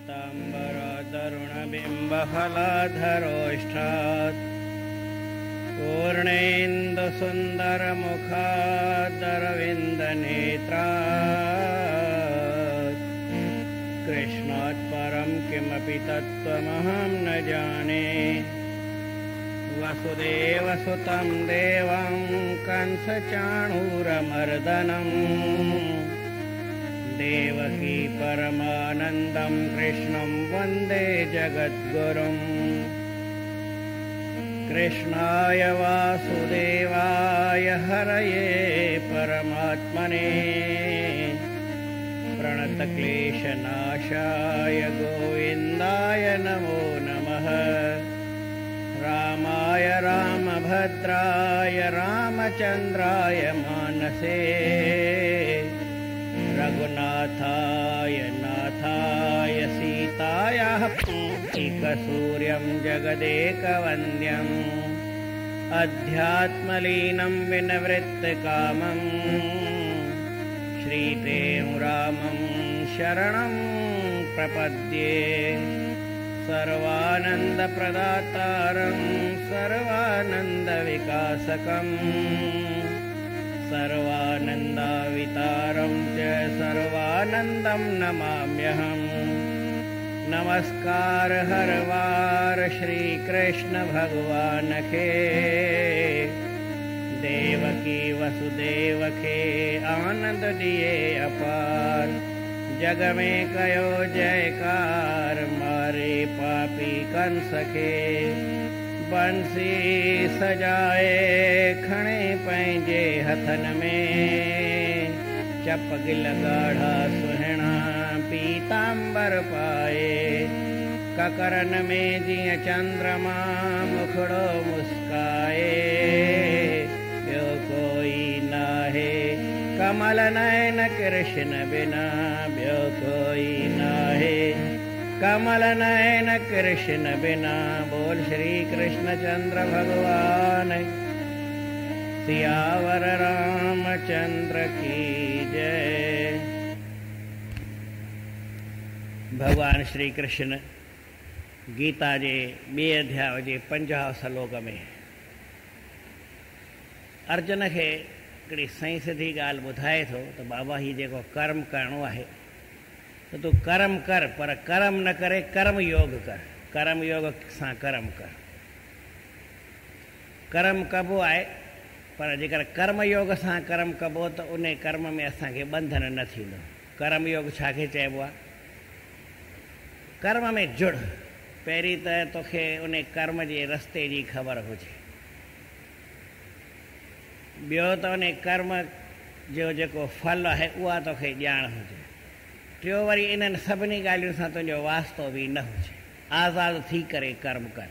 पीताम्बरतरुणबिम्बफलाधरोष्ठात् पूर्णेन्दुसुन्दरमुखादरविन्दनेत्रात् कृष्णात् परं किमपि तत्त्वमहं न जाने। वसुदेवसुतं देवं कंसचाणूरमर्दनं देवकी परमानन्दं कृष्णं वन्दे जगद्गुरुम्। कृष्णाय वासुदेवाय हरये परमात्मने प्रणतक्लेशनाशाय गोविन्दाय नमो नमः। रामाय रामभद्राय रामचन्द्राय मानसे रघुनाथाय नाथाय सीतायाः एकसूर्यं जगदेकवन्द्यम् अध्यात्मलीनं विनवृत्तकामं श्रीप्रेम रामं शरणं प्रपद्ये। सर्वानन्दप्रदातारं सर्वानन्दविकासकं सर्वानन्दावितारं च सर्वानन्दं नमाम्यहम्। नमस्कार हर वार श्री कृष्ण भगवान के देवकी वसुदेव के आनंद दिए अपार। जग में कयो जयकार मारे पापी कंस के बंसी सजाए खणे पैंजे हथन में चपगिल गाढ़ा सुहिणा पीतांबर पाए। ककरन में जिय चंद्रमा मुखड़ो मुस्काए यो कोई नाहे कमल नयन कृष्ण बिना ब्यो कोई नाहे कमल नयन कृष्ण बिना। बोल श्री कृष्णचंद्र भगवान सियावर रामचंद्र की जय। भगवान श्री कृष्ण गीता जे 2 अध्याय जे 50 श्लोक में अर्जुन खे हिकिड़ी सही सिधी ॻाल्हि ॿुधाए थो त बाबा ही जेको कर्म करिणो आहे त तूं कर्म कर पर कर्म न करे कर्म योग कर। कर्म योग सां कर्म कर। कर्म कबो आहे पर जेकर कर्म योग सां कर्म कबो त उन कर्म में असांखे बंधन न थींदो। कर्म योग छाखे चइबो आहे? कर्म में जुड़। पहिरीं त तोखे उन कर्म जे रस्ते जी ख़बर हुजे। ॿियो त उन कर्म जो जेको फल आहे उहा तोखे ॼाण हुजे। टियों वरी इन्हनि सभिनी ॻाल्हियुनि सां तुंहिंजो वास्तो बि न हुजे। आज़ादु थी करे कर्म कर।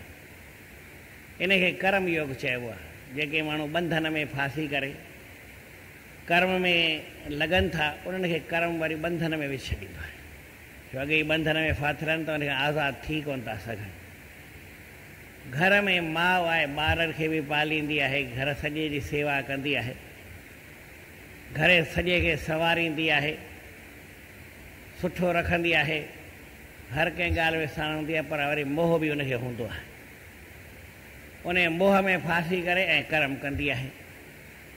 इनखे कर्म योग चइबो आहे। जेके माण्हू बंधन में फासी करे कर्म में लॻनि था उन्हनि खे कर्म वरी बंधन में विझी छॾींदो आहे। छो अॻे ई बंधन में फाथल आहिनि त उनखे आज़ादु थी कोन था सघनि। घर में माउ आहे, ॿारनि खे बि पालींदी आहे, घर सॼे जी सेवा कंदी आहे, घर सॼे खे संवारींदी आहे, सुठो रखंदी आहे, हर कंहिं ॻाल्हि में साण हूंदी आहे, पर वरी मोह बि उनखे हूंदो आहे। उन मोह में फासी करे ऐं कर्म कंदी आहे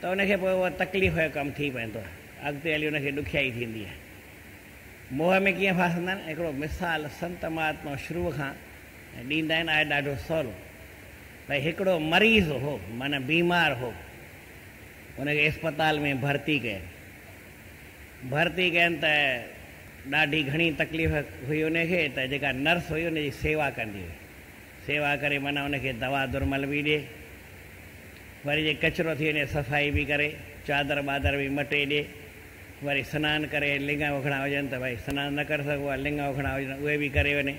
त उनखे पोइ उहा तकलीफ़ जो कमु थी पवंदो आहे। अॻिते हली उनखे ॾुखियाई थींदी आहे। मोह में कीअं फासंदा आहिनि? हिकिड़ो मिसाल संत महात्मा शुरूअ खां ॾींदा आहिनि, आहे ॾाढो सवलो। भई हिकिड़ो मरीज़ हो, माना बीमार हो, उनखे अस्पताल में भर्ती कयनि त ॾाढी घणी तकलीफ़ हुई उनखे। त जेका नर्स हुई उनजी सेवा कंदी हुई। सेवा करे माना उनखे दवा दुरमल बि ॾिए, वरी जे कचिरो थी वञे सफ़ाई बि करे, चादर बादर बि मटे ॾिए, वरी सनानु करे, लिंग उखणा हुजनि त भई सनानु न करे सघो आहे, लिंग उखणा हुजनि उहे बि करे वञे।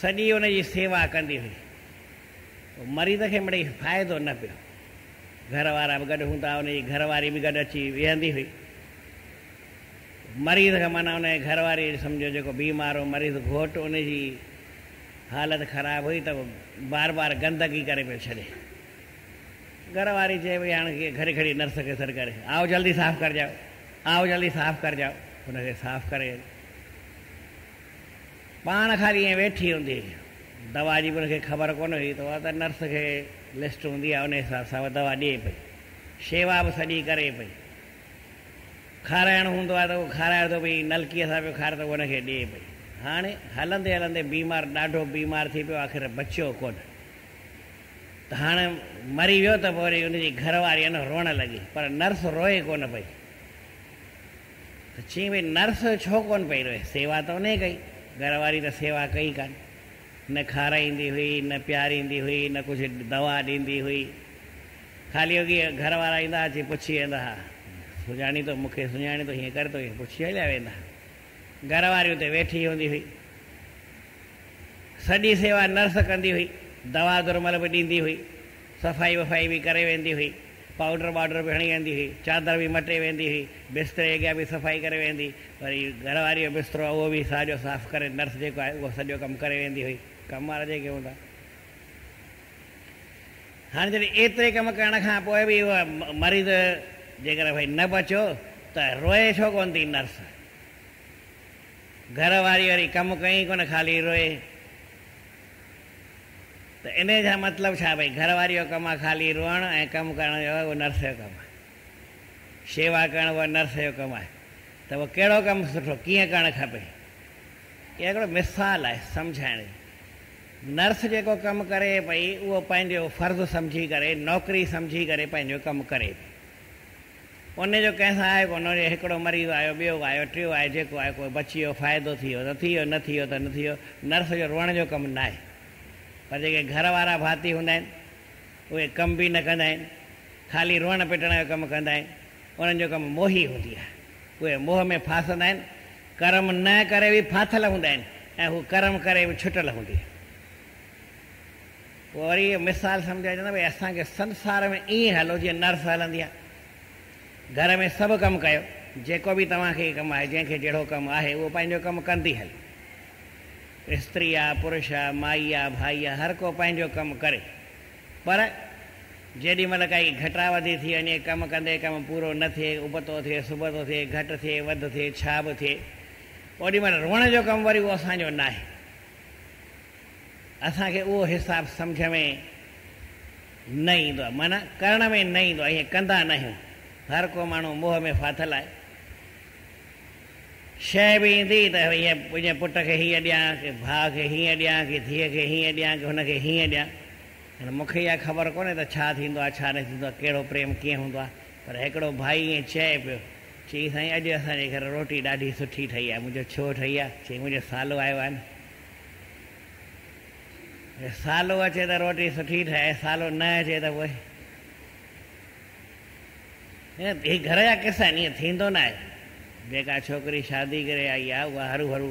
सॼी उनजी सेवा कंदी हुई। मरीज़ खे मिड़ई फ़ाइदो न पियो। घर वारा बि गॾु हूंदा, उनजी घरवारी बि गॾु अची वेहंदी हुई। मरीज़ खे माना उनजे घरवारी सम्झो जेको बीमार हो मरीज़ घोटु, उनजी हालत ख़राबु हुई त बार बार गंदगी करे पियो छॾे। घरवारी चए भई हाणे घड़ी घड़ी नर्स खे सर करे, आओ जल्दी साफ़ कर जाओ, आओ जल्दी साफ़ कर जाओ। उनखे साफ़ करे पाण खाली ईअं वेठी हूंदी, दवा जी बि हुनखे ख़बर कोन हुई, त उहा त नर्स खे लिस्ट हूंदी आहे, उन हिसाब सां उहा दवा ॾिए पई, शेवा बि सॼी करे पई। खाराइणो हूंदो आहे त उहो खाराए थो पई, नलकीअ सां पियो खाराए त हुनखे ॾिए पई। हाणे हलंदे हलंदे बीमार, ॾाढो बीमार थी पियो, आख़िर बचियो कोन। त हाणे मरी वियो त पोइ वरी हुनजी घरवारी आहे न रोअण लॻी, पर नर्स रोए कोन पई। त चई भई नर्स छो कोन पई रोए, सेवा त उन कई, घरवारी त सेवा कई कान, न खाराईंदी हुई, न प्यारींदी हुई, न कुझु दवा ॾींदी हुई, ख़ाली होगी घर वारा ईंदा अची पुछी वेंदा, हा सुञाणी थो मूंखे, सुञाणी थो, हीअं करे थो, हीअं पुछी हलिया वेंदा। घरवारी हुते वेठी हूंदी हुई, सॼी सेवा नर्स कंदी हुई, दवा दुरमल बि ॾींदी हुई, सफ़ाई वफ़ाई बि करे वेंदी हुई, पाउडर वाउडर बि हणी वेंदी हुई, चादर बि मटे वेंदी हुई, बिस्तरे अॻियां बि सफ़ाई करे वेंदी, वरी घरवारी जो बिस्तरो उहो बि साॼो साफ़ु करे नर्स जेको आहे उहो सॼो कमु करे वेंदी हुई, कम वारा जेके हूंदा। हाणे जॾहिं एतिरे कमु करण खां पोइ बि उहा मरीज़ जेकर भई न बचियो त रोए छो कोन थी नर्स? घरवारी वरी कमु कई कोन, ख़ाली रोए। त इन जा मतिलबु छा, भई घरवारी जो कमु आहे ख़ाली रोअणु, ऐं कमु करण जो उहो नर्स जो कमु आहे, शेवा करणु उहो नर्स जो कमु आहे। त उहो कहिड़ो कमु सुठो कीअं करणु खपे, इहा हिकिड़ो मिसाल आहे सम्झाइण जी। नर्स जेको कमु करे पई उहो पंहिंजो फ़र्ज़ु सम्झी करे, नौकिरी सम्झी करे पंहिंजो कमु करे पई। उनजो कंहिंसां आहे कोन, उनजो हिकिड़ो मरीज़ आयो, ॿियो आयो, टियों आहे, जेको आहे कोई बची वियो, फ़ाइदो थी वियो त थी वियो, न थी वियो त न थी वियो। नर्स जो रोअण जो कमु न आहे। पर जेके घर वारा भाती हूंदा आहिनि उहे कमु बि न कंदा आहिनि, ख़ाली रोअण पिटण जो कमु कंदा आहिनि। उन्हनि जो कमु मोही हूंदी आहे, उहे मोह में फासंदा आहिनि, कर्म न करे बि फाथल हूंदा आहिनि, ऐं हू कर्म करे बि छुटल हूंदी आहे। पोइ वरी इहो मिसाल सम्झाए चवंदा भई असांखे संसार में ईअं हलो जीअं नर्स हलंदी आहे। घर में सभु कमु कयो, जेको बि तव्हांखे कमु आहे, जंहिंखे जहिड़ो कमु आहे उहो पंहिंजो कमु कंदी हले। स्त्री आहे, पुरुष आहे, माई आहे, भाई आहे, हर को पंहिंजो कमु करे। पर जेॾीमहिल काई घटावधी थी वञे, कमु कंदे कमु पूरो न थिए, उबतो थिए, सुबतो थिए, घटि थिए, वधि थिए, छा बि थिए, ओॾीमहिल रोअण जो कमु वरी उहो असांजो न आहे। असांखे उहो हिसाबु सम्झ में न ईंदो आहे, माना करण में न ईंदो आहे, ईअं कंदा न आहियूं। हर को माण्हू मोह में फाथल आहे। शइ बि ईंदी त हीअं मुंहिंजे पुट खे हीअं ॾियां, की भाउ खे हीअं ॾियां, की धीअ खे हीअं ॾियां, की हुनखे हीअं ॾियां। हाणे मूंखे इहा ख़बर कोन्हे त छा थींदो आहे, छा न थींदो आहे, कहिड़ो प्रेम कीअं हूंदो आहे। पर हिकिड़ो भाई ईअं चए पियो, चई साईं अॼु असांजे घर रोटी ॾाढी सुठी ठही आहे। मुंहिंजो छो ठही आहे? चई मुंहिंजो सालो आयो आहे न। सालो अचे त रोटी सुठी ठहे, सालो न अचे त उहे ही घर जा किसा आहिनि, ईअं थींदो न आहे। जेका छोकिरी शादी करे आई आहे उहा हरू हरू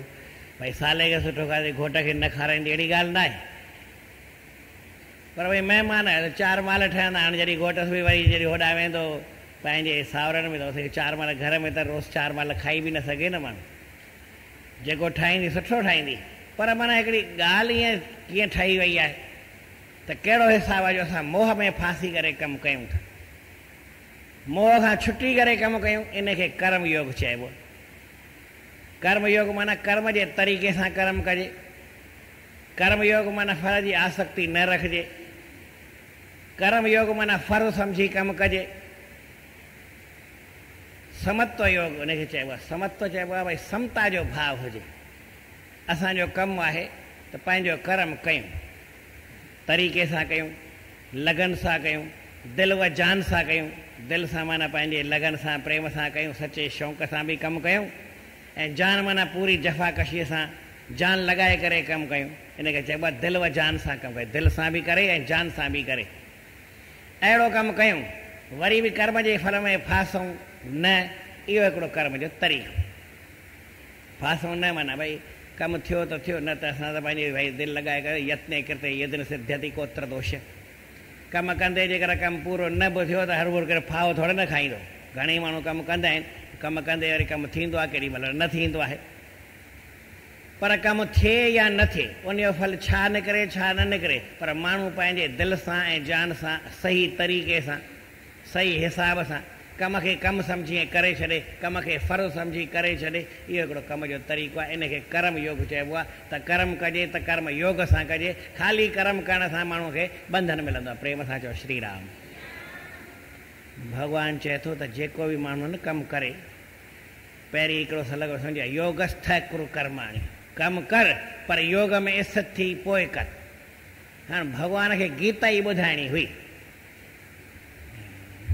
भई साले खे सुठो खाधे घोट खे न खाराईंदी, अहिड़ी ॻाल्हि न आहे। पर भई महिमान आहे त 4 माल ठहंदा। हाणे जॾहिं घोट बि वरी जॾहिं होॾां वेंदो पंहिंजे सावरनि में त उते 4 माल, घर में त रोज़ु 4 माल खाई बि न सघे न माण्हू। जेको ठाहींदी सुठो ठाहींदी, पर माना हिकिड़ी ॻाल्हि ईअं कीअं ठही वई आहे त कहिड़ो हिसाबु आहे जो असां मोह में फासी करे कमु कयूं था। मोह खां छुटी करे कमु कयूं, इनखे कर्म योग चइबो। कर्म योग माना कर्म जे तरीक़े सां कर्म कजे। कर्म योग माना फल जी आसक्ति न रखिजे। कर्म योग माना फर्ज़ सम्झी कमु कजे। समत्व योग उनखे चइबो आहे। समत्व चइबो आहे भई समता जो भाव हुजे। असांजो कमु आहे त पंहिंजो कर्म कयूं, तरीक़े सां कयूं, लगन सां कयूं, दिलि व जान सां कयूं। दिलि सां माना पंहिंजे लगन सां, प्रेम सां कयूं, सचे शौक़ सां बि कमु कयूं। ऐं जान माना पूरी जफ़ाकशीअ सां जान लॻाए करे कमु कयूं। इनखे चइबो आहे दिलि व जान सां कमु करे, दिलि सां बि करे ऐं जान सां बि करे। अहिड़ो कमु कयूं, वरी बि कर्म जे फल में फासूं न। इहो हिकिड़ो कर्म जो तरीक़ो। फासूं न माना भई कमु थियो त थियो, न त असां त पंहिंजी भई दिलि लॻाए करे यत्ने कृते यदिन सिद्ध्यति कोत्र दोष। कमु कंदे जेकर कमु पूरो न बि थियो त हर भुर करे फाहो थोरे न खाईंदो। घणेई माण्हू कमु कंदा आहिनि, कमु कंदे वरी कमु थींदो आहे, केॾी महिल न थींदो आहे। पर कमु थिए या न थिए, उनजो फल छा निकिरे छा न निकिरे, पर माण्हू पंहिंजे दिलि सां ऐं जान सां सही तरीक़े सां, सही हिसाब सां कम खे कमु सम्झी करे छॾे, कम खे फ़र्ज़ु सम्झी करे छॾे, इहो हिकिड़ो कम जो तरीक़ो आहे। इनखे कर्म योग चइबो आहे। त कर्म कजे त कर्म योग सां कजे। ख़ाली कर्म करण सां माण्हू खे बंधन मिलंदो आहे। प्रेम सां चओ श्री राम। भॻवानु चए थो त जेको बि माण्हू न कमु करे, पहिरीं हिकिड़ो सलॻो सम्झे योगस्थ कुरु कर्माणी, कमु कर पर योग में स्थित थी पोइ कर। हाणे भॻवान खे गीता ई ॿुधाइणी हुई।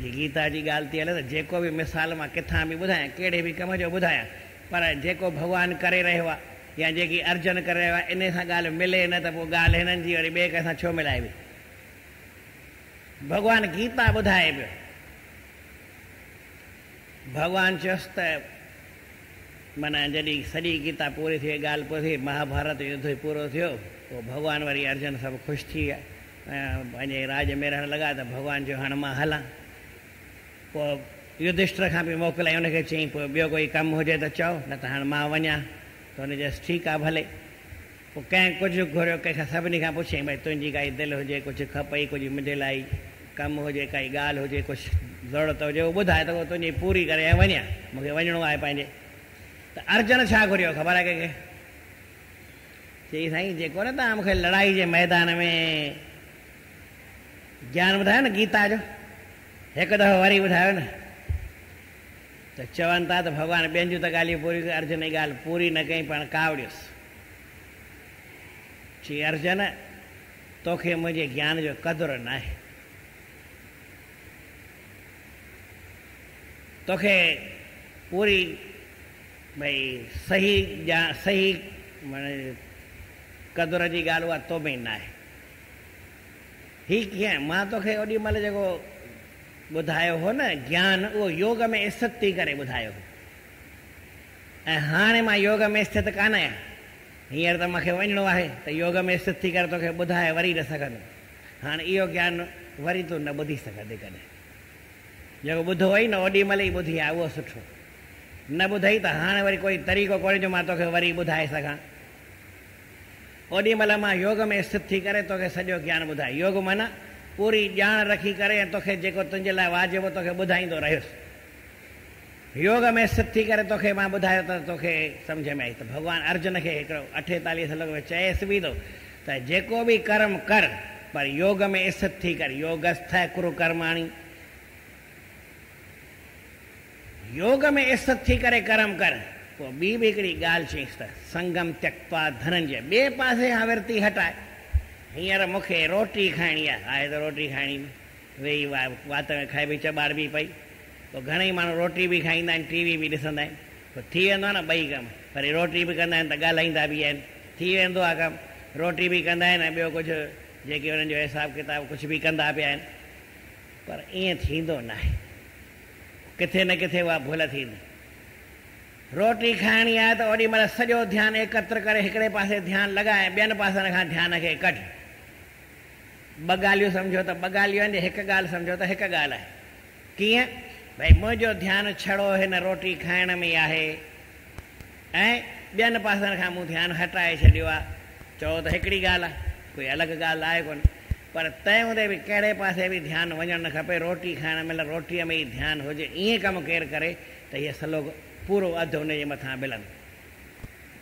गीता जी ॻाल्हि थी हले त जेको बि मिसाल मां किथां बि ॿुधायां, कहिड़े बि कम जो ॿुधायां, पर जेको भॻवानु करे रहियो आहे या जेकी अर्जन करे रहियो आहे, इन सां ॻाल्हि मिले न त पोइ ॻाल्हि हिननि जी वरी ॿिए कंहिंसां छो मिलाए बि। भॻवानु गीता ॿुधाए पियो। भॻवानु चयोसि त माना जॾहिं सॼी गीता पूरी थी, ॻाल्हि पूरी थी, महाभारत युद्ध पूरो थियो, पोइ भॻवानु वरी अर्जन सभु ख़ुशि थी विया, पंहिंजे राज में रहणु लॻा। त भॻवानु चयो हाणे मां हलां। पोइ युधिष्ठिर खां बि मोकिलाईं, हुनखे चयईं पोइ ॿियो कोई कमु हुजे त चओ, न त हाणे मां वञा। त हुन चयसि ठीकु आहे भले। पोइ कंहिं कुझु घुरियो, कंहिंखां सभिनी खां पुछियईं भई तुंहिंजी काई दिलि हुजे, कुझु खपई, कुझु मुंहिंजे लाइ कमु हुजे, काई ॻाल्हि हुजे, कुझु ज़रूरत हुजे, उहो ॿुधाए त उहो तुंहिंजी पूरी करे ऐं वञा, मूंखे वञिणो आहे पंहिंजे। त अर्जन छा घुरियो ख़बर आहे कंहिंखे? चई साईं जेको न तव्हां मूंखे लड़ाई जे मैदान में ज्ञान ॿुधायो न गीता जो, हिकु दफ़ो वरी ॿुधायो न। त चवनि था त भॻवानु ॿियनि जूं त ॻाल्हियूं पूरियूं, अर्जुन जी ॻाल्हि पूरी न कई, पाण कावड़ियुसि। चई अर्जुन तोखे मुंहिंजे ज्ञान जो क़दुरु न आहे। तोखे पूरी भई सही क़दुर जी ॻाल्हि उहा तो में न आहे। हीअ कीअं? मां तोखे ओॾी महिल जेको ॿुधायो हो न ज्ञान, उहो योग में स्थित थी करे ॿुधायो हो, ऐं हाणे मां योग में स्थित कान आहियां। हींअर त मूंखे वञिणो आहे, त योग में स्थित थी करे तोखे ॿुधाए वरी न सघंदो। हाणे इहो ज्ञान वरी तूं न ॿुधी सघंदे कॾहिं। जेको ॿुधो हुई न ओॾी महिल ई ॿुधी आहे उहो सुठो, न ॿुधई त हाणे वरी कोई तरीक़ो कोन्हे जो मां तोखे वरी ॿुधाए सघां। ओॾी महिल मां योग में स्थित थी करे तोखे सॼो ज्ञान ॿुधाए। योग माना पूरी ॼाण रखी करे ऐं तोखे जेको तुंहिंजे लाइ वाजिबु तोखे ॿुधाईंदो रहियुसि। योग में स्थित थी करे तोखे मां ॿुधायो त तोखे सम्झ में आई। त भॻवानु अर्जुन खे हिकिड़ो 48 सलग में चएसि बि थो त जेको बि कर्म कर पर योग में स्थित थी करे, योगस्थ कुरु कर्माणी, योग में स्थित थी करे कर्म कर। पोइ ॿी बि हिकिड़ी ॻाल्हि चईसि त संगम त्यक्त्वा धनंजय, ॿिए पासे खां विर्ती हटाए। हींअर मूंखे रोटी खाइणी आहे त रोटी खाइणी, वेही वात में खाए बि चॿाड़ बि पई। पोइ घणेई माण्हू रोटी बि खाईंदा आहिनि, टीवी बि ॾिसंदा आहिनि, पोइ थी वेंदो आहे न ॿई कमु। वरी रोटी बि कंदा आहिनि त ॻाल्हाईंदा बि आहिनि, थी वेंदो आहे कमु। रोटी बि कंदा आहिनि ऐं ॿियो कुझु जेके हुननि जो हिसाबु किताबु कुझु बि कंदा पिया आहिनि, पर ईअं थींदो न आहे। किथे न किथे उहा भुल थींदी। रोटी खाइणी आहे त ओॾी महिल सॼो ध्यानु एकत्र करे हिकिड़े पासे ध्यानु लॻाए, ॿियनि पासनि खां ध्यान खे कढ। ॿ ॻाल्हियूं सम्झो त ॿ ॻाल्हियूं आहिनि, हिकु ॻाल्हि सम्झो त हिकु ॻाल्हि आहे। कीअं? भई मुंहिंजो ध्यानु छड़ो हिन रोटी खाइण में आहे ऐं ॿियनि पासनि खां मूं ध्यानु हटाए छॾियो आहे। चओ त हिकिड़ी ॻाल्हि आहे, कोई अलॻि ॻाल्हि आहे कोन। पर तंहिं हूंदे बि कहिड़े पासे बि ध्यानु वञणु न खपे। रोटी खाइण महिल रोटीअ में ई ध्यानु हुजे। ईअं कमु केरु करे त इहे सलोग पूरो अधु हुन जे मथां मिलनि।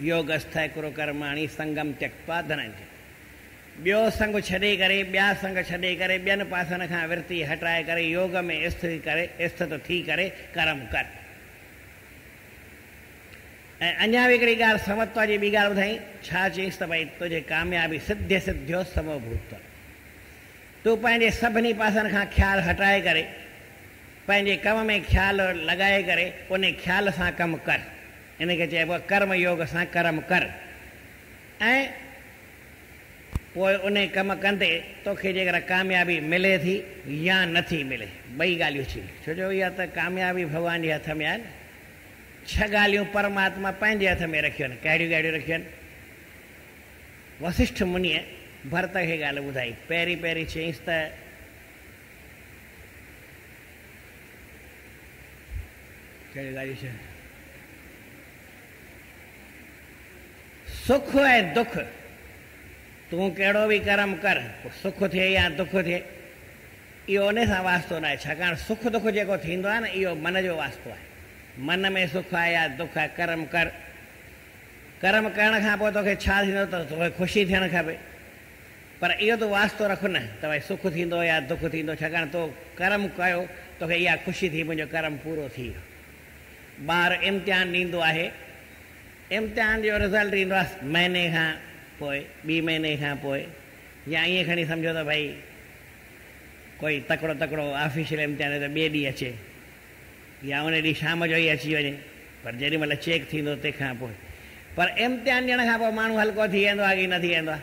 योगस्थ कुरु कर्माणी संगम त्यक्त्वा धनंजय, ॿियो संग छॾे करे, ॿिया संग छॾे करे, ॿियनि पासनि खां विर्ती हटाए करे योग में स्थित थी करे कर्म कर। ऐं अञा बि हिकिड़ी ॻाल्हि समत्वा जी ॿी ॻाल्हि ॿुधाई। छा चईसि त भई तुंहिंजे कामयाबी सिद्ध सिद्धियो समभूत। तूं पंहिंजे सभिनी पासनि खां ख़्यालु हटाए करे, पंहिंजे कम में ख़्यालु लॻाए करे उन ख़्याल सां कमु कर। इनखे चइबो आहे कर्म योग सां कर्म कर। ऐं पोइ उन कमु कंदे तोखे जेकर कामयाबी मिले थी या नथी मिले, ॿई ॻाल्हियूं थी। छो जो इहा त कामयाबी भॻवान जे हथ में आहे न। 6 ॻाल्हियूं परमात्मा पंहिंजे हथ में रखियूं आहिनि। कहिड़ियूं कहिड़ियूं रखियूं आहिनि? वसिष्ठ मुनीअ भरत खे ॻाल्हि ॿुधाई। पहिरीं चईसि त कहिड़ी ॻाल्हियूं चई? सुख ऐं दुख, तूं कहिड़ो बि कर्म कर, सुख थिए या दुख थिए, इहो उन सां वास्तो न आहे, छाकाणि सुख दुख जेको थींदो आहे न इहो मन जो वास्तो आहे। मन में सुख आहे या दुख आहे, कर्म कर, कर्म करण खां पोइ तोखे छा थींदो त तोखे ख़ुशी थियणु खपे, पर इहो तूं वास्तो रख न त भई सुख थींदो या दुख थींदो, छाकाणि तो कर्म कयो तोखे इहा ख़ुशी थी मुंहिंजो कर्म पूरो थी वियो। ॿारु इम्तिहान ॾींदो आहे, इम्तिहान जो रिज़ल्ट ईंदो आहे महीने खां पोइ, ॿी महीने खां पोइ, या ईअं खणी सम्झो त भई कोई तकिड़ो तकिड़ो ऑफिशियल इम्तिहान आहे त ॿिए ॾींहुं अचे, या उन ॾींहुं शाम जो ई अची वञे, पर जेॾी महिल चेक थींदो तंहिंखां पोइ। पर इम्तिहान ॾियण खां पोइ माण्हू हल्को थी वेंदो आहे कि न थी वेंदो आहे,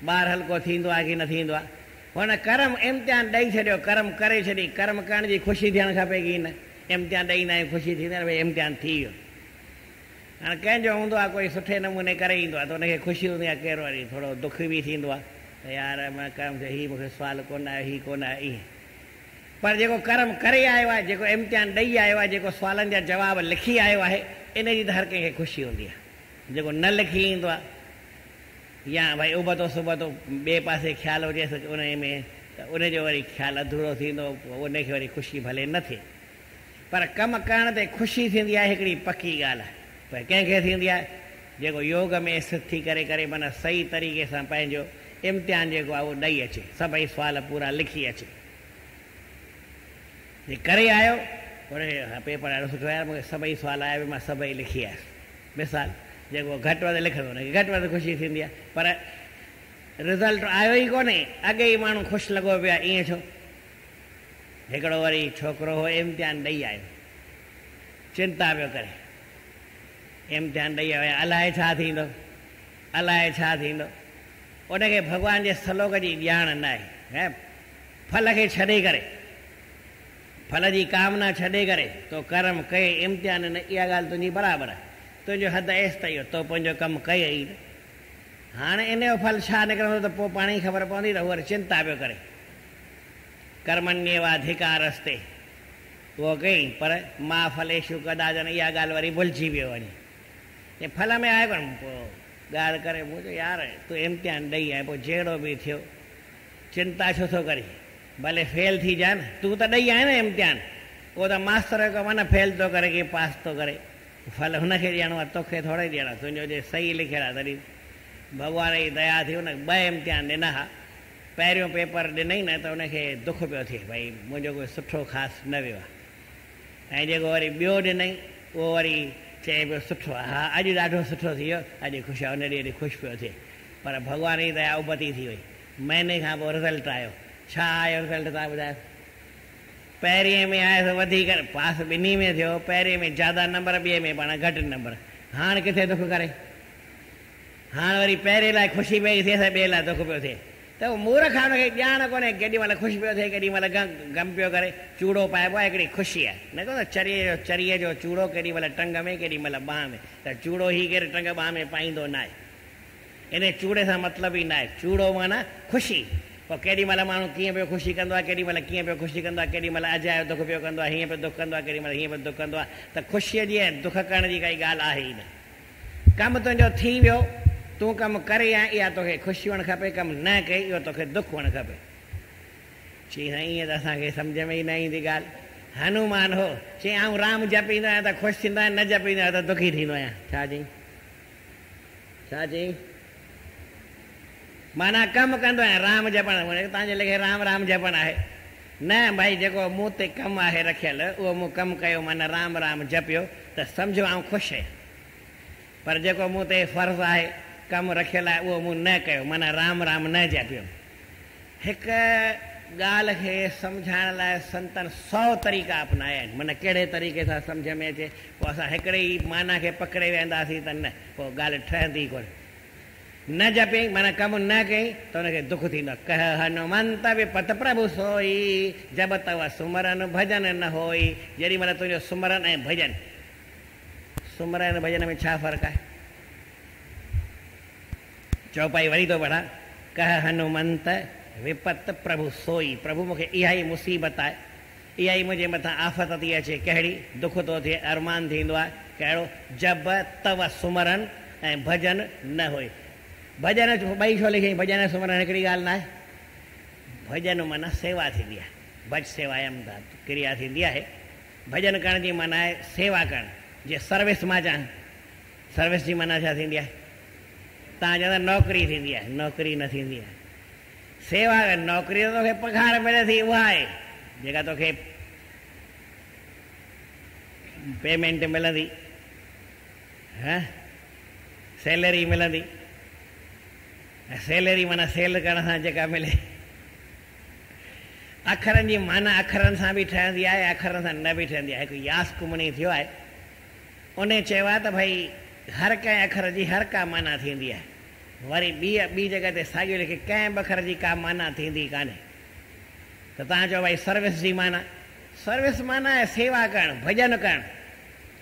ॿारु हल्को थींदो आहे कि न थींदो आहे। हुन कर्म इम्तिहान ॾेई छॾियो, कर्म करे छॾी, कर्म करण जी ख़ुशी थियणु खपे कि न। इम्तिहान ॾेई ईंदा आहियूं ख़ुशी थींदी आहे भई इम्तिहान थी वियो। हाणे कंहिंजो हूंदो आहे कोई सुठे नमूने करे ईंदो आहे त उनखे ख़ुशी हूंदी आहे, कहिड़ो वरी थोरो दुख बि थींदो आहे त यार मां कर्म थियो, हीउ मूंखे सुवाल कोन आहे, हीउ कोन आहे, ईअं। पर जेको कर्म करे आयो आहे, जेको इम्तिहान ॾेई आयो आहे, जेको सुवालनि जा जवाब लिखी आयो आहे, इन जी त हर कंहिंखे ख़ुशी हूंदी आहे। जेको न लिखी ईंदो आहे या भई उबतो सुबतो ॿिए पासे ख़्यालु हुजेसि उन में त उनजो वरी ख़्यालु अधूरो थींदो, उनखे वरी ख़ुशी भले न थिए। पर कमु करण ते ख़ुशी थींदी आहे, हिकिड़ी पकी ॻाल्हि आहे। भई कंहिंखे थींदी आहे जेको योग में स्थित थी करे करे माना सही तरीक़े सां पंहिंजो इम्तिहान जेको आहे उहो ॾेई अचे, सभई सुवाल पूरा लिखी अचे। जे करे आयो उन पेपर ॾाढो सुठो आहे, मूंखे सभई सुवाल आया, मां सभई लिखी आयुसि। मिसाल जेको घटि वधि लिखंदो हुनखे घटि वधि ख़ुशी थींदी आहे, पर रिज़ल्ट आयो ई कोन्हे, अॻे ई माण्हू ख़ुशि लॻो पियो आहे, ईअं छो? हिकिड़ो वरी छोकिरो हो इम्तिहान ॾेई आयो, चिंता पियो करे, इम्तिहान ॾेई आयो, अलाए छा थींदो, अलाए छा थींदो। उनखे भॻवान जे सलोक जी ॼाण न आहे। फल खे छॾे करे, फल जी कामना छॾे करे तो कर्म कए, इम्तिहान न, इहा ॻाल्हि तुंहिंजी बराबरि आहे। तुंहिंजो हद एसि त इहो तो पंहिंजो कमु कई ई न, हाणे इन जो फल छा निकिरंदो त पोइ पाण ई ख़बर पवंदी। त उहो वरी चिंता पियो करे, कर्मण्येवाधिकारस्ते उहो कई, पर मां फलेषु कदाचन इहा ॻाल्हि वरी भुलिजी वियो वञे। हे फल में आहे कोन, पोइ ॻाल्हि करे मुंहिंजो यार तूं इम्तिहान ॾेई आहे, पोइ जहिड़ो बि थियो चिंता छो थो करी, भले फेल थी जाए न, तूं त ॾेई आहे न इम्तिहान, उहो त मास्तर जो कमु न फेल थो करे कि पास थो करे, फल हुनखे ॾियणो आहे, तोखे थोरे ॾियणो आहे। तुंहिंजो जे सही लिखियलु आहे तॾहिं भॻवान जी दया थी, हुन 2 इम्तिहान ॾिना हा, पहिरियों पेपर ॾिनई न त उनखे दुख पियो थिए भई मुंहिंजो कोई सुठो ख़ासि न वियो आहे, ऐं जेको वरी ॿियो ॾिनई उहो वरी चए पियो सुठो आहे, हा अॼु ॾाढो सुठो थी वियो, अॼु ख़ुशि आहे, उन ॾींहुं ख़ुशि पियो थिए। पर भॻवान जी दया उबती थी वई, महीने खां पोइ रिज़ल्ट आयो, छा आयो रिज़ल्ट तव्हां ॿुधायो? पहिरीं में आयुसि वधीक पास, ॿिन्ही में थियो, पहिरें में ज़्यादा नंबर, ॿिए में पाण घटि नंबर। हाणे किथे दुख करे, हाणे वरी पहिरें लाइ ख़ुशी पई थिए, ॿिए लाइ दुख पियो थिए। त उहो मूर्ख आहे, हुनखे ॼाण कोन्हे, केॾी महिल ख़ुशि पियो थिए, केॾी महिल गम पियो करे। चूड़ो पाइबो आहे, हिकिड़ी ख़ुशी आहे, न को चरीअ जो चूड़ो केॾी महिल टंग में, केॾी महिल ॿाह में, त चूड़ो ई केरु टंग ॿाह में पाईंदो न आहे, इन चूड़े सां मतिलबु ई न आहे। चूड़ो माना ख़ुशी, पोइ केॾी महिल माण्हू कीअं पियो ख़ुशी कंदो आहे, केॾी महिल कीअं पियो ख़ुशी कंदो आहे, केॾी महिल अजायो दुख पियो कंदो आहे, हीअं पियो दुख कंदो आहे, केॾी महिल हीअं पियो दुख कंदो आहे। त ख़ुशीअ जी ऐं दुख करण जी काई ॻाल्हि आहे ई न। कमु तुंहिंजो थी वियो, तूं कमु करे आहीं, इहा तोखे ख़ुशी हुअणु खपे, कमु न कई इहो तोखे दुख हुअणु खपे। चई साईं ईअं त असांखे सम्झ में ई न ईंदी ॻाल्हि। हनुमान हो, चई आऊं राम जपींदो आहियां त ख़ुशि थींदो आहियां, न जपींदो आहियां त दुखी थींदो आहियां। छा चई, छा चई? माना कमु कंदो आहियां राम जपण, तव्हांजे लेखे राम राम जपण आहे न भाई, जेको मूं ते कमु आहे रखियलु उहो मूं कमु कयो, माना राम राम जपियो त सम्झो आऊं ख़ुशि आहियां। पर जेको मूं ते फ़र्ज़ु आहे, कमु रखियलु आहे, उहो मूं न कयो, माना राम राम न जपियो। हिकु ॻाल्हि खे सम्झाइण लाइ संतनि 100 तरीक़ा अपनाया आहिनि, माना कहिड़े तरीक़े सां सम्झ में अचे। पोइ असां हिकिड़े ई माना खे पकिड़े वेंदासीं त न, पोइ ॻाल्हि ठहंदी कोन। न जपी माना कमु न कई त हुनखे दुख थींदो। कह हनुमंत विपत प्रभु सोई, जब तव सुमरन भजन न होई। जेॾी महिल तुंहिंजो सुमरन ऐं भजन, सुमरन भजन में छा फ़र्क़ु आहे? चौपाई वरी थो पढ़ा, कह हनुमंत विपत प्रभु सोई। प्रभु मूंखे इहा ई मुसीबत आहे, इहा ई मुंहिंजे मथां आफ़त थी अचे। कहिड़ी? दुख थो थिए, अरमान थींदो आहे। कहिड़ो? जब तव सुमरन ऐं भजन न हुई। भजन ॿई छो लिखई? भजन सुमरन हिकिड़ी ॻाल्हि न आहे। भजन माना सेवा थींदी आहे, भज सेवायम धातु क्रिया थींदी आहे। भजन करण जी माना आहे सेवा करण। जे सर्विस मां चवां, सर्विस जी माना छा थींदी आहे? तव्हां चवंदा नौकिरी थींदी आहे, नौकिरी न थींदी आहे। सेवा नौकिरी त तोखे पघार मिले थी, उहा आहे जेका तोखे पेमेंट मिलंदी, सैलरी मिलंदी। सैलरी माना सेल करण सां जेका मिले। अखरनि जी माना अखरनि सां बि ठहंदी आहे, अखरनि सां न बि ठहंदी आहे। हिकु यास कुमणी थियो आहे, उन चयो आहे त भई हर कंहिं अखर जी हर का माना थींदी आहे। वरी ॿी जॻह ते साॻियो लिखे कंहिं बि अखर जी का माना थींदी कान्हे। त तव्हां चओ भई सर्विस जी माना, सर्विस माना आहे सेवा करणु, भॼन करणु।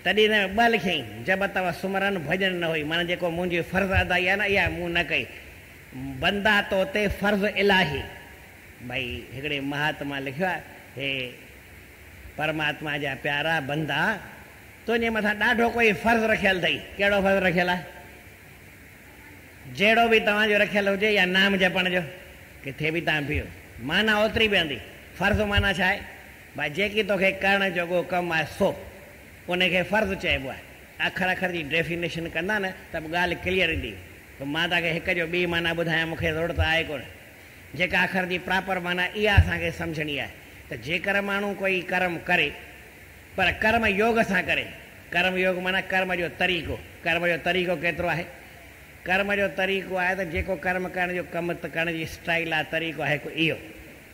तॾहिं न ॿ लिखियईं, जब तव सुमरन भॼन न हुई, माना जेको मुंहिंजी फ़र्ज़ु अदाई आहे न इहा मूं न कई। बंदा तो ते फ़र्ज़ु इलाही। भई हिकिड़े महात्मा लिखियो आहे, हे परमात्मा जा प्यारा बंदा, तुंहिंजे मथां ॾाढो कोई फ़र्ज़ु रखियलु अथई। कहिड़ो फ़र्ज़ु रखियलु आहे? जहिड़ो बि तव्हांजो रखियलु हुजे, या नाम जपण जो, किथे बि तव्हां बीहो, माना ओतिरी पवंदी। फ़र्ज़ु माना छा आहे? भई जेकी तोखे करण जोॻो कमु आहे सो, उनखे फ़र्ज़ु चइबो आहे। अखर अखर जी डेफिनेशन कंदा न त बि ॻाल्हि क्लियर ईंदी। त मां तव्हांखे हिक जो ॿी माना ॿुधायां, मूंखे ज़रूरत आहे कोन। जेका अखर जी प्रॉपर माना इहा असांखे सम्झणी आहे त जेकर माण्हू कोई कर्म करे, पर कर्म योग सां करे। कर्म योग माना कर्म जो तरीक़ो। कर्म जो तरीक़ो केतिरो आहे? कर्म जो तरीक़ो आहे त जेको कर्म करण जो कमु करण जी स्टाइल आहे, तरीक़ो आहे हिकु इहो।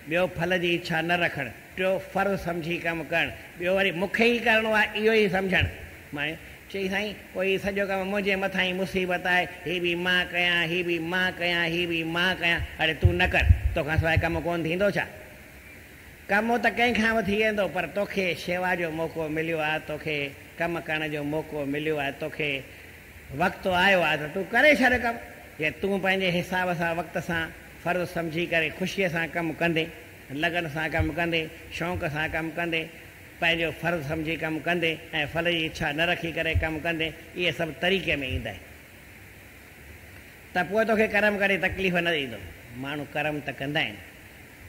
ॿियो फल जी इच्छा न रखणु। टियों फ़र्ज़ु सम्झी कमु करणु। ॿियो वरी मूंखे ई करिणो आहे, इहो ई सम्झणु। मां चई साईं कोई सॼो कमु मुंहिंजे मथां ई मुसीबत आहे, हीअ बि मां कयां, हीअ बि मां कयां, हीअ बि मां कयां। अड़े तूं न कर, तोखां सवाइ कमु कोन थींदो छा? कमु त कंहिंखां बि थी वेंदो, पर तोखे शेवा जो मौक़ो मिलियो आहे, तोखे कमु करण जो मौक़ो मिलियो आहे, तोखे वक़्तु आयो आहे त तूं करे छॾ कमु। जे तूं पंहिंजे हिसाब सां वक़्त सां फ़र्ज़ु सम्झी करे ख़ुशीअ सां कमु कंदे, लगन सां कमु कंदे, शौक़ सां कमु कंदे, पंहिंजो फ़र्ज़ु सम्झी कमु कंदे ऐं फल जी इच्छा न रखी करे कमु कंदे, इहे सभु तरीक़े में ईंदा आहिनि। त पोइ तोखे कर्म करे तकलीफ़ न ॾींदो। माण्हू कर्म त कंदा आहिनि,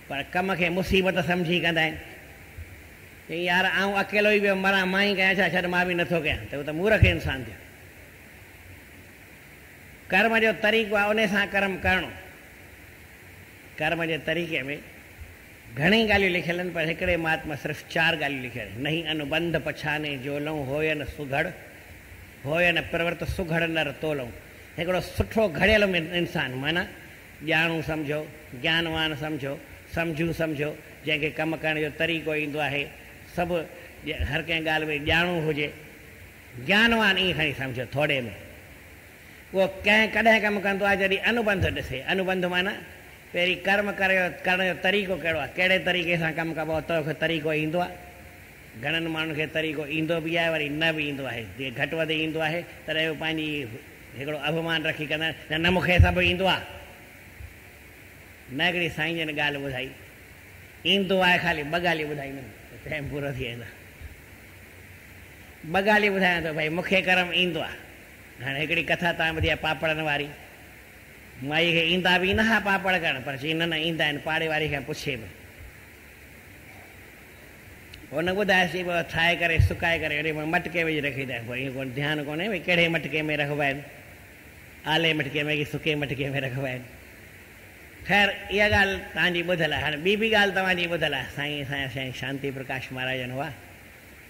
पर कम खे मुसीबत सम्झी कंदा आहिनि। चई यार आउं अकेलो ई वियो मरां, मां ई कयां छा, छॾ मां बि नथो कयां, त उहो त मूर्ख इंसान थियो। कर्म जो तरीक़ो आहे, उन सां कर्म करणो। कर्म जे तरीक़े में घणी ॻाल्हियूं लिखियलु आहिनि, पर हिकिड़े महात्मा सिर्फ़ु 4 ॻाल्हियूं लिखियलु आहिनि। नहीं अनुबंध पछाने जोलऊं, होयन सुघड़, होयन प्रवृत सुघड़ नर तोलऊं। हिकिड़ो सुठो घड़ियल इंसानु, माना ॼाणू सम्झो, ज्ञानवान सम्झो, सम्झू सम्झो, जंहिंखे कमु करण जो तरीक़ो ईंदो आहे, सभु हर कंहिं ॻाल्हि में ॼाणू हुजे, ज्ञानवान ईअं खणी सम्झो थोरे में। उहो कॾहिं कमु कंदो आहे जॾहिं अनुबंध ॾिसे। अनुबंध माना पहिरीं कर्म करण जो तरीक़ो कहिड़ो आहे, कहिड़े तरीक़े सां कमु कबो आहे, तोखे तरीक़ो ईंदो आहे। घणनि माण्हुनि खे तरीक़ो ईंदो बि आहे, वरी न बि ईंदो आहे। जीअं घटि वधि ईंदो आहे तॾहिं उहो पंहिंजी हिकिड़ो अभिमान रखी कंदा आहिनि, न मूंखे सभु ईंदो आहे। न हिकिड़ी साईं जन ॻाल्हि ॿुधाई, ईंदो आहे ख़ाली 2 ॻाल्हियूं ॿुधाईंदुमि त टाइम पूरो थी वेंदो। 2 ॻाल्हियूं ॿुधायां थो, भई मूंखे कर्म ईंदो आहे। हाणे हिकिड़ी कथा तव्हां ॿुधी आहे पापड़नि वारी। माई खे ईंदा बि न हा पापड़ करणु, पर चई न ईंदा आहिनि। पाड़े वारी खां पुछे बि, हुन ॿुधाएसि पोइ ठाहे करे सुकाए करे वरी मटके विझी रखींदा आहिनि। पोइ ईअं कोन ध्यानु कोन्हे भई कहिड़े मटके में रखिबा आहिनि, आले मटके में की सुके मटके में रखिबा आहिनि। ख़ैर इहा ॻाल्हि तव्हांजी ॿुधल आहे। हाणे ॿी बि ॻाल्हि तव्हांजी ॿुधल आहे। साईं असांजा साईं शांति प्रकाश महाराजनि हुआ,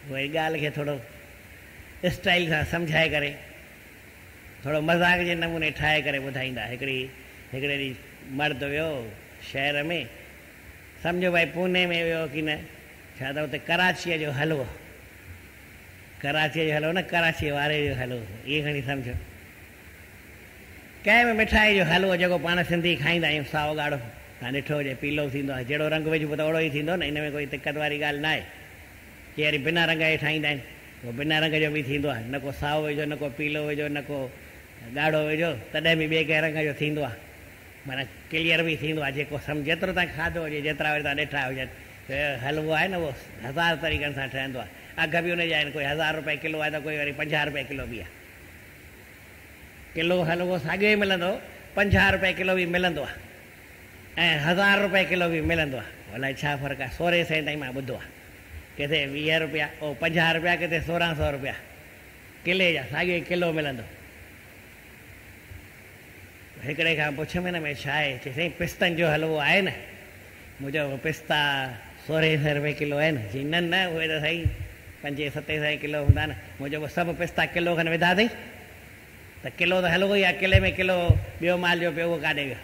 उहा ॻाल्हि खे थोरो स्टाइल सां सम्झाए करे, थोरो मज़ाक जे नमूने ठाहे करे ॿुधाईंदा। हिकिड़े ॾींहुं मर्द वियो शहर में, सम्झो भई पूने में वियो की न, छा त हुते कराचीअ जो हलवो, कराचीअ जो हलवो न, कराची वारे जो हलवो, इहे खणी सम्झो। कंहिं बि मिठाई जो हलवो जेको पाण सिंधी खाईंदा आहियूं, साओ ॻाढ़ो, तव्हां ॾिठो हुजे पीलो थींदो आहे, जहिड़ो रंग विझबो त ओड़ो ई थींदो न, इन में कोई दिक़त वारी ॻाल्हि न आहे। के वरी बिना रंग जे ठाहींदा आहिनि, उहो बिना रंग जो बि थींदो आहे, न को साओ विझो, न को पीलो विझो, न को ॻाढ़ो विझो, तॾहिं बि ॿिए कंहिं रंग जो थींदो आहे। माना क्लियर बि थींदो आहे, जेको जेतिरो तव्हां खाधो हुजे, जेतिरा वरी तव्हां ॾिठा हुजनि। हलवो आहे न, उहो 1000 तरीक़नि सां ठहंदो आहे। अघ बि हुनजा आहिनि, कोई 1000 रुपए किलो आहे त कोई वरी 50 रुपए किलो बि आहे। किलो हलवो साॻियो ई मिलंदो, 50 रुपए किलो बि मिलंदो आहे, ऐं 1000 रुपए किलो बि मिलंदो आहे। अलाए छा फ़र्क़ु आहे। 1600 ताईं मां ॿुधो आहे, किथे 20 रुपया, 50 रुपया, किथे 1600 रुपया किले जा, साॻियो किलो मिलंदो। हिकिड़े खां पुछियमि हिन में छा आहे, चई साईं पिस्तनि जो हलवो आहे न। मूं चयो पिस्ता 1600 रुपए किलो आहे न। चई न न, उहे त साईं 500-700 किलो हूंदा न। मूं चयो सभु पिस्ता किलो खनि विधा अथई त किलो त हलवो ई आहे, किले में किलो ॿियो माल जो पियो उहो काॾे वियो।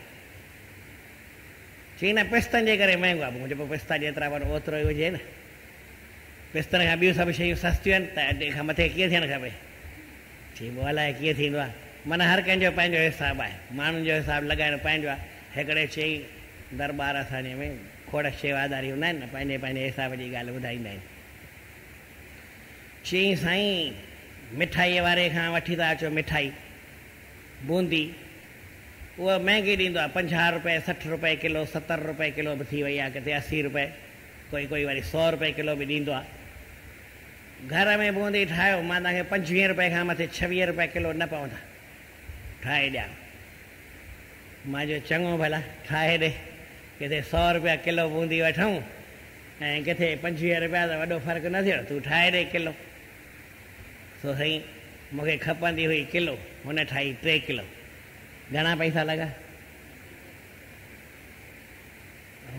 चई न पिस्तनि जे करे महांगो आहे। मूं चयो पिस्ता जेतिरा पर ओतिरो ई हुजे न, पिस्तनि खां ॿियूं सभु शयूं सस्तियूं आहिनि त अॼु खां मथे कीअं थियणु खपे। चई पोइ अलाए कीअं थींदो आहे, माना हर कंहिंजो पंहिंजो हिसाबु आहे, माण्हुनि जो हिसाबु लॻाइणु पंहिंजो आहे। हिकिड़े चई दरबार असांजे में खोड़ शेवादारी हूंदा आहिनि न, पंहिंजे पंहिंजे हिसाब जी ॻाल्हि ॿुधाईंदा आहिनि। चई साईं मिठाईअ वारे खां वठी था अचो मिठाई बूंदी, उहा महांगी ॾींदो आहे, 50 रुपए 60 रुपए किलो, 70 रुपए किलो बि थी वई आहे, किथे 80 रुपए, कोई कोई वरी 100 रुपए किलो बि ॾींदो आहे। घर में बूंदी ठाहियो, मां तव्हांखे 25 रुपए खां मथे 26 रुपए किलो न पवंदा ठाहे ॾियां। मां जो चङो भला ठाहे ॾे, किथे 100 रुपया किलो बूंदी वठूं ऐं किथे 25 रुपया, त वॾो फ़र्क़ु न थियो, तूं ठाहे ॾे किलो। सो साईं मूंखे खपंदी हुई किलो, हुन ठाही 3 किलो। घणा पैसा लॻा?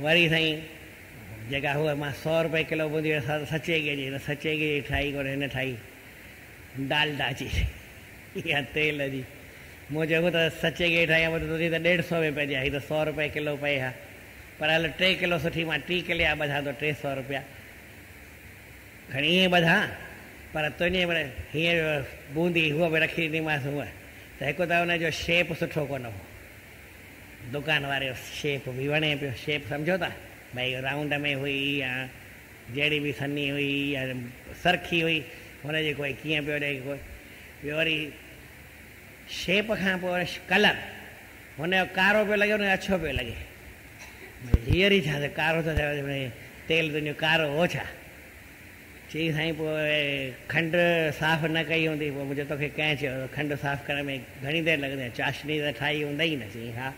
वरी साईं जेका हुआ मां 100 रुपए किलो बूंदी सचे गिह जी, सचे गिह जी ठाही कोन्हे, हिन ठाही डालडा जी या तेल जी। मूं चयो त सचे गिह ठाही आहे, तुंहिंजी त 150 में पइजी आहे, हीअ त 100 रुपए किलो पए हा, पर हल 3 किलो सुठी, मां 3 किले जा ॿधा थो 300 रुपया खणी ईअं ॿधा। पर तुंहिंजे में हीअं बूंदी हूअ बि रखी ॾींदीमांसि हूअ त हिकु त हुनजो शेप सुठो कोन हो, दुकान वारे जो शेप बि वणे पियो। शेप सम्झो था भई राउंड में हुई या जहिड़ी बि सनी हुई या सरखी हुई, हुनजे कोई कीअं पियो ॾे कोई। ॿियो वरी शेप खां पोइ कलर हुनजो कारो पियो लॻे, हुनजो अछो पियो लॻे। हींअर ई छा त कारो थो थिए, तेल तुंहिंजो कारो हो छा। चई साईं पोइ खंडु साफ़ु न कई हूंदी। पोइ मुंहिंजो तोखे कंहिं चयो खंडु साफ़ु करण में घणी देरि लॻंदी आहे, चाशनी त ठाही हूंदई न। चई हा।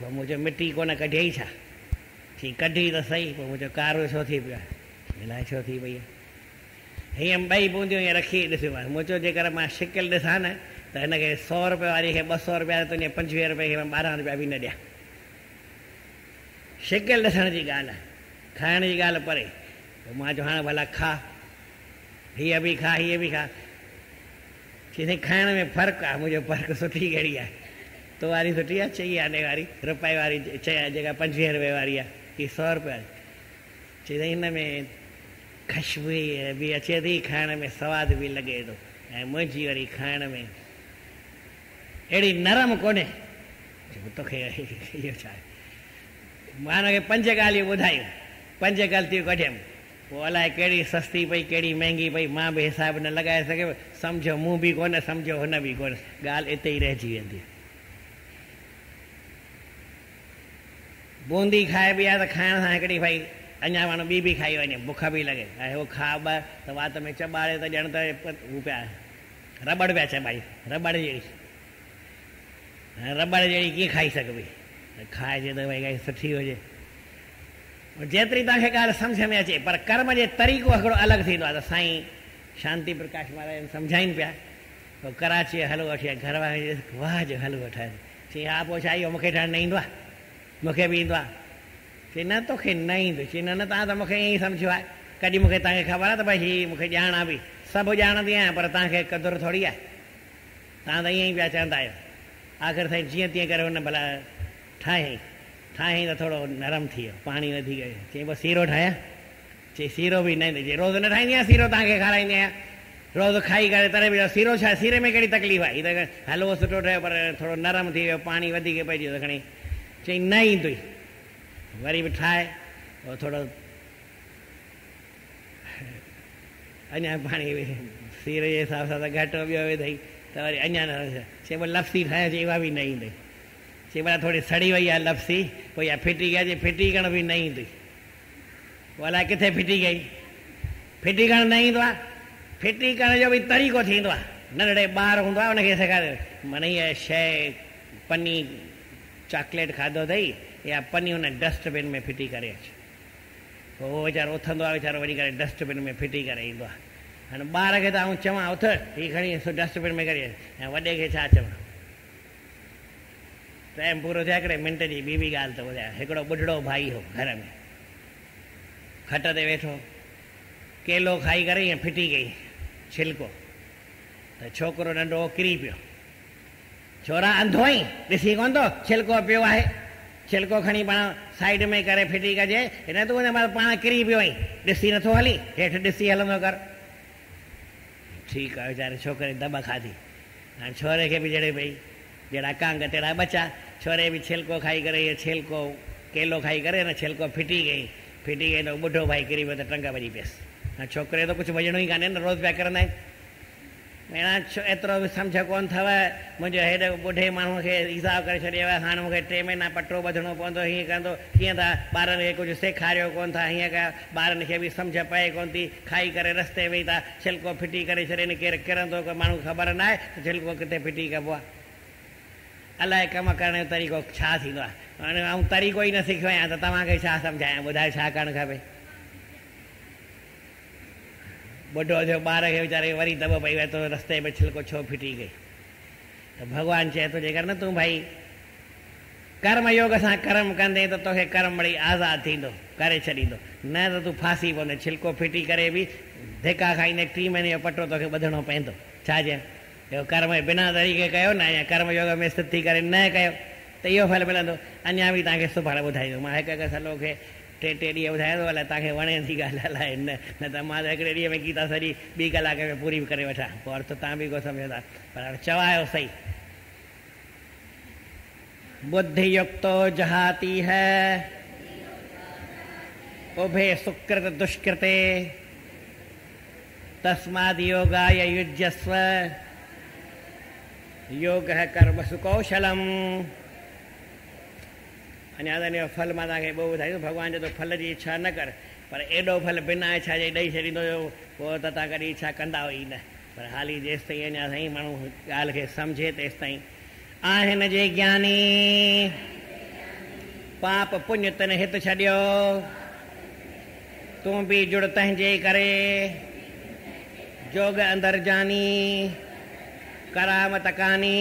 पोइ मुंहिंजो मिटी कोन कढियई छा? चई कढी त सही, पोइ मुंहिंजो कारो छो थी पियो आहे, अलाए छो थी पई आहे। हीअं ॿई बूंदियूं हीअं रखी ॾिसियूं। मूं चयो जेकर मां शिकिल ॾिसां न त हिनखे 100 रुपए वारी खे 200 रुपया, तुंहिंजे 25 रुपए खे 12 रुपया बि न ॾियां। शिकिल ॾिसण जी ॻाल्हि आहे, खाइण जी ॻाल्हि परे। पोइ मां चयो हाणे भला खा, हीअ बि खा, हीअ बि खा। चई साईं खाइण में फ़र्क़ु आहे। मुंहिंजो फ़र्क़ु सुठी कहिड़ी आहे, तो वारी सुठी आहे, चई आने वारी रुपए वारी जेका 25 रुपए वारी आहे, हीअ 100 रुपए वारी। चई साईं हिन में ख़ुशबू बि अचे थी, खाइण में सवादु बि लॻे थो, ऐं मुंहिंजी वरी खाइण में अहिड़ी नरम कोन्हे। तोखे इहो छा आहे? मां हुनखे 5 ॻाल्हियूं ॿुधायूं, 5 ग़लतियूं कढियमि। पोइ अलाए कहिड़ी सस्ती पई कहिड़ी महांगी पई, मां बि हिसाबु न लॻाए सघियुमि। सम्झो मूं बि कोन, सम्झो हुन बि कोन, ॻाल्हि हिते ई रहिजी वेंदी। बूंदी खाए बि आहे त खाइण सां हिकिड़ी भई अञा माण्हू ॿी बि खाई वञे, बुख बि लॻे, ऐं उहो खा ॿ त वात में चॿाड़े त ॼण त हू पिया रबड़ पिया चॿाई, रबड़ जहिड़ी। रबड़ जहिड़ी कीअं खाई सघिबी? खाइजे त भई काई सुठी हुजे। जेतिरी तव्हांखे ॻाल्हि सम्झ में अचे, पर कर्म जे तरीक़ो हिकिड़ो अलॻि थींदो आहे। त साईं शांती प्रकाश महाराज सम्झाइनि पिया। पोइ कराची जो हलवो वठी घर वारे वाह जो हलवो ठाहे। चई हा पोइ छा इहो मूंखे ठाहिणु न ईंदो आहे? मूंखे बि ईंदो आहे। चई न तोखे न ईंदो? चई न न तव्हां त मूंखे ईअं ई सम्झो आहे, कॾहिं मूंखे तव्हांखे ख़बर आहे त भई हीअ मूंखे ॼाण आहे बि, सभु ॼाणंदी आहियां, पर तव्हांखे क़दुरु थोरी आहे। तव्हां त ईअं ई पिया चवंदा आहियो। आख़िर साईं जीअं तीअं करे हुन भला ठाहियईं त थोरो नरम थी वियो, पाणी वधीक वियो। चई पोइ सीरो ठाहियां? चई सीरो बि न ईंदो। चई रोज़ु न ठाहींदी आहियां सीरो, तव्हांखे खाराईंदी आहियां, रोज़ु खाई करे तरे बि सीरो छा, सीरे में कहिड़ी तकलीफ़ आहे? हीअ त हलवो सुठो ठहियो पर थोरो नरम थी वियो, पाणी वधीक पइजी वियो त खणी। चई न ईंदुई। वरी बि ठाहे, पोइ थोरो अञा पाणी सीरे जे हिसाब सां त घटि ॿियो विधई त वरी अञा न। चई पोइ लपसी ठाहियां? चई उहा बि न ईंदई। चई भला थोरी सड़ी वई आहे लपसी, पोइ इहा फिटी कया? चई फिटी करण बि न ईंदी। पोइ अलाए किथे फिटी कई? फिटी करणु न ईंदो आहे। फिटी करण जो बि तरीक़ो थींदो आहे। नंढड़े ॿार हूंदो आहे हुनखे सेखारियो, माना इहा शइ पनी चॉकलेट खाधो अथई, या पनी हुन डस्टबिन में फिटी करे अच। पोइ उहो वीचारो उथंदो आहे, वीचारो वञी करे डस्टबिन में फिटी करे ईंदो आहे। हाणे ॿार खे त आउं चवां उथ हीअ खणी डस्टबिन में करे, ऐं वॾे खे छा चवां। टाइम पूरो थिया हिकिड़े मिंट जी ॿी बि ॻाल्हि त ॿुधायां। हिकिड़ो ॿुढड़ो भाई हो घर में, खट ते वेठो, केलो खाई करे ईअं फिटी कई छिलको, त छोकिरो नंढो किरी पियो। छोरा अंधो आई, ॾिसी कोन थो छिलको पियो आहे, छिलको खणी पाण साइड में करे फिटी कजे, हिन तूं पाण किरी पियो आई, ॾिसी नथो हली, हेठि ॾिसी हलंदो कर। ठीकु आहे, वीचारे छोकिरे दॿ खाधी। हाणे छोरे खे बि जहिड़े भई जहिड़ा कांग तहिड़ा बचा, छोरे बि छिलको खाई करे इहो छिलको केलो खाई करे न छिलको फिटी गई त ॿुढो भाई किरी पियो त टंग भॼी पियसि। हाणे छोकिरे त कुझु वञणो ई कान्हे न, रोज़ पिया करंदा आहिनि। अहिड़ा एतिरो बि सम्झ कोन अथव, मुंहिंजो हेॾे ॿुढे माण्हूअ खे हिसाब करे छॾियो आहे, हाणे मूंखे 3 महीना पटो ॿधणो पवंदो, हीअं कंदो, कीअं था ॿारनि खे कुझु सेखारियो कोन था, हीअं कया, ॿारनि खे बि सम्झ पए कोन थी, खाई करे रस्ते वेही था छिलको फिटी करे छॾे, केरु किरंदो माण्हू ख़बर न आहे त छिलको किथे फिटी कबो आहे। अलाए कमु करण जो तरीक़ो छा थींदो आहे। हाणे ऐं तरीक़ो ई न सिखियो आहियां त तव्हांखे छा सम्झायां, ॿुधायो छा करणु खपे। ॿुढो थियो, ॿार खे वीचारे वरी दॿो पई वए, तो रस्ते में छिलको छो फिटी गई। त भॻवानु चए थो जेकर न तूं भई कर्म योग सां कर्म कंदे त तोखे कर्म मिड़ी आज़ादु थींदो, करे छॾींदो, न त तूं फासी पवंदे, छिलको फिटी करे बि धिका खाईंदे 3 महीने जो पटो तोखे ॿधणो पवंदो। छा चए, इहो कर्म बिना तरीक़े कयो न, या कर्म योग में स्थित थी करे न कयो त इहो फल मिलंदो। अञा बि तव्हांखे सुभाणे ॿुधाईंदो, मां हिकु सलो खे 3 ॾींहं ॿुधाईंदो, अलाए तव्हांखे वणे थी ॻाल्हि, अलाए न त मां त हिकिड़े ॾींहं में गीता सॼी 2 कलाक में पूरी करे वठां, पोइ अर्थ तव्हां बि को सम्झंदा, पर हाणे चवायो सही। बुद्धि युक्तो जहाती है उभे सुकृत दुष्कृते तस्माद् योगाय युज्यस्व योग है कर्मसु कौशलम। अञा त हिन फल मां तव्हांखे ॿियो ॿुधाईंदो, भॻवानु चए थो फल जी इच्छा न कर, पर एॾो फल बिना इच्छा जे ॾेई छॾींदो हुयो, पोइ त तव्हां कॾहिं इच्छा कंदा हुई न। पर हाली जेसि ताईं अञा साईं माण्हू ॻाल्हि खे सम्झे तेसि ताईं आहिनि जे ज्ञानी पाप पुण्य तन हित छॾियो, तूं बि जुड़ तंहिंजे करे जोग अंदरि जानी करामत कानी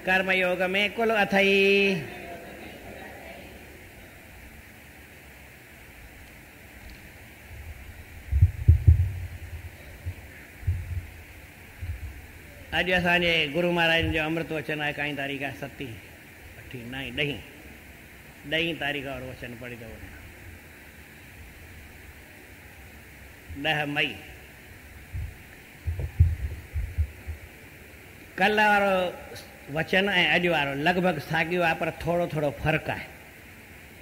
कर्म योग में कुल अथई। अॼु असांजे गुरु महाराज जो अमृत वचन आहे, काई तारीख़ आहे 7, 8, 9, 10 तारीख़ वारो वचन पढ़ी थो वञा। 10 मई। कल्ह वारो वचन ऐं अॼु वारो लॻभॻि साॻियो आहे, पर थोरो थोरो फ़र्क़ु आहे।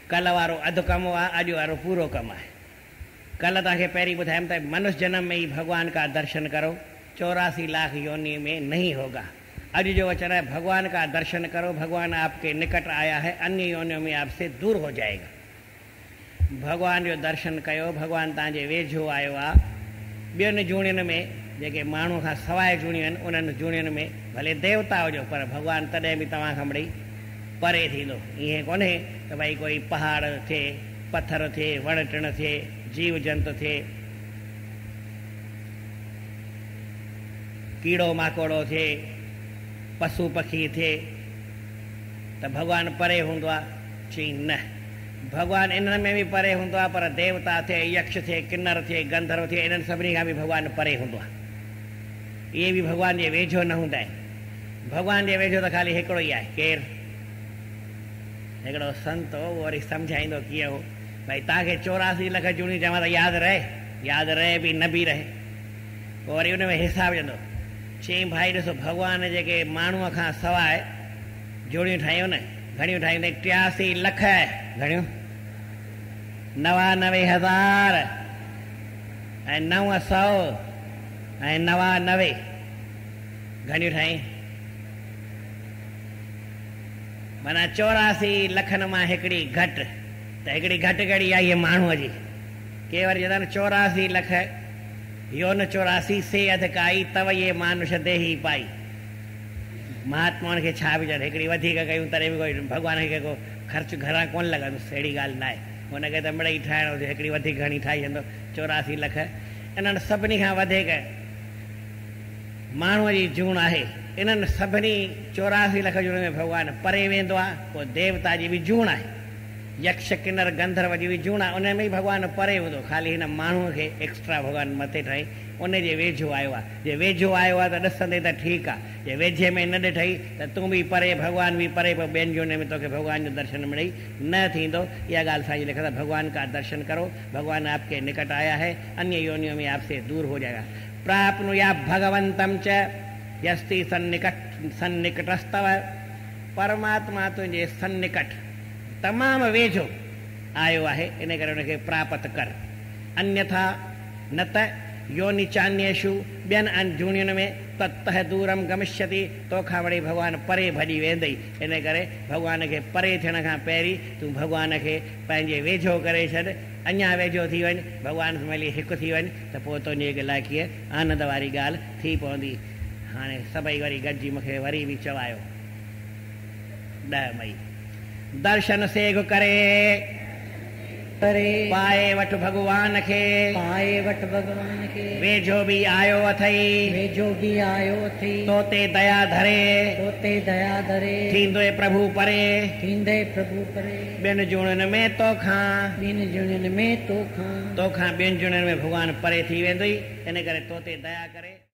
कल्ह वारो अधु कमु आहे, अॼु वारो पूरो कमु आहे। कल्ह तव्हांखे पहिरीं ॿुधायमि त मनुष्य जन्म में ही भगवान का दर्शन करो, 84 लाख योनि में नहीं होगा। अॼु जो वचन है भगवान का दर्शन करो, भगवान आपके निकट आया है, अन्य योनियों में आपसे दूर हो जाएगा। भगवान जो दर्शन कयो, भगवान तव्हांजे वेझो आयो आहे। ॿियुनि जूणियुनि में जेके माण्हू खां सवाइ जूणियूं आहिनि, उन्हनि जूणियुनि में भले देवता हुजो, पर भगवान तॾहिं बि तव्हां खां मिड़ई परे थींदो। ईअं कोन्हे त भई कोई पहाड़ थिए, पथर थिए, वण टिण थिए, जीव जंतु थिए, कीड़ो माकोड़ो थिए, पशु पखी थिए त भगवान परे हूंदो आहे। चई न, भगवान इन्हनि में बि परे हूंदो आहे, पर देवता थिए, यक्ष थिए, किन्नर थिए, गंधर्व थिए, इन्हनि सभिनी खां बि भगवान परे हूंदो आहे। इहे बि भगवान जे वेझो न हूंदा आहिनि। भगवान जे वेझो त ख़ाली हिकिड़ो ई आहे, केरु? हिकिड़ो संत हो, उहो वरी सम्झाईंदो कीअं हो, भई तव्हांखे 84 लख जूणियूं चवां त यादि रहे बि न बि रहे। पोइ वरी उन में हिसाब विझंदो। चई भाई ॾिसो, भगवान जेके माण्हूअ खां सवाइ जूणियूं ठाहियूं न, घणियूं ठाहियूं अथई? 83 लख। घणियूं? 99,000 ऐं 900 ऐं 99। घणियूं ठाही? माना 84 लखनि मां हिकिड़ी घटि। त हिकिड़ी घटि कहिड़ी आई आहे माण्हूअ जी? के वरी चवंदा आहिनि 84 लख योन 84 से अधिकाई तव ये मानुष देही पाई। महात्माउनि खे छा विझनि, हिकिड़ी वधीक कयूं तॾहिं बि कोई भॻवान खे को ख़र्चु घरां कोन लॻंदुसि, अहिड़ी ॻाल्हि न आहे। हुनखे त मिड़ई ठाहिणो हुजे, हिकिड़ी वधीक घणी ठाही वेंदो, 84 लख। इन्हनि सभिनी खां वधीक माण्हूअ जी जूण आहे। इन्हनि सभिनी 84 लख जूण में भॻवानु परे वेंदो आहे। पोइ देवता जी बि जूण आहे, यक्ष किन्नर गंधर्व जी बि जूण आहे, उन में ई भॻवानु परे हूंदो। ख़ाली हिन माण्हूअ खे एक्स्ट्रा भॻवानु मथे ठाही, उन जे वेझो आयो आहे। जे वेझो आयो आहे त ॾिसंदे त ठीकु आहे, जे वेझे में न ॾिठई त तूं बि परे, भॻवानु बि परे, पोइ ॿियनि जून में तोखे भॻवान जो दर्शन मिले न थींदो। इहा ॻाल्हि साईं लिखंदा, भगवान का दर्शन करो, भगवान आपके निकट आया है, अन्य योनियों में आपसे दूर हो जाएगा। प्राप्नुया भगवंतम च यस्ति सन्निकटस्तव, परमात्मा तुंहिंजे सन्निकट तमामु वेझो आयो आहे, इन करे उनखे प्राप्त कर। अन्यथा न त योनि चान्येषु, ॿियनि जूणियुनि में ततः दूरम गमिष्यति, तोखां वरी भॻवानु परे भॼी वेंदई। इन करे भॻवान खे परे थियण खां पहिरीं तूं भॻवान खे पंहिंजे वेझो करे छॾ, अञा वेझो थी वञ, भॻवान मिली हिकु थी वञ, त पोइ तुंहिंजे लाइ कीअं आनंद वारी ॻाल्हि थी पवंदी। हाणे सभई वरी गॾिजी मूंखे वरी बि चवायो 10 मई दर्शन सेघ करे पाए वठ भगवान खे, वेझो बि आयो अथई, तोते दया धरे, थींदे प्रभु परे, ॿियनि जूणनि में तोखां, ॿियनि जूणनि में भॻवानु परे थी वेंदुई। इन करे तोते दया करे।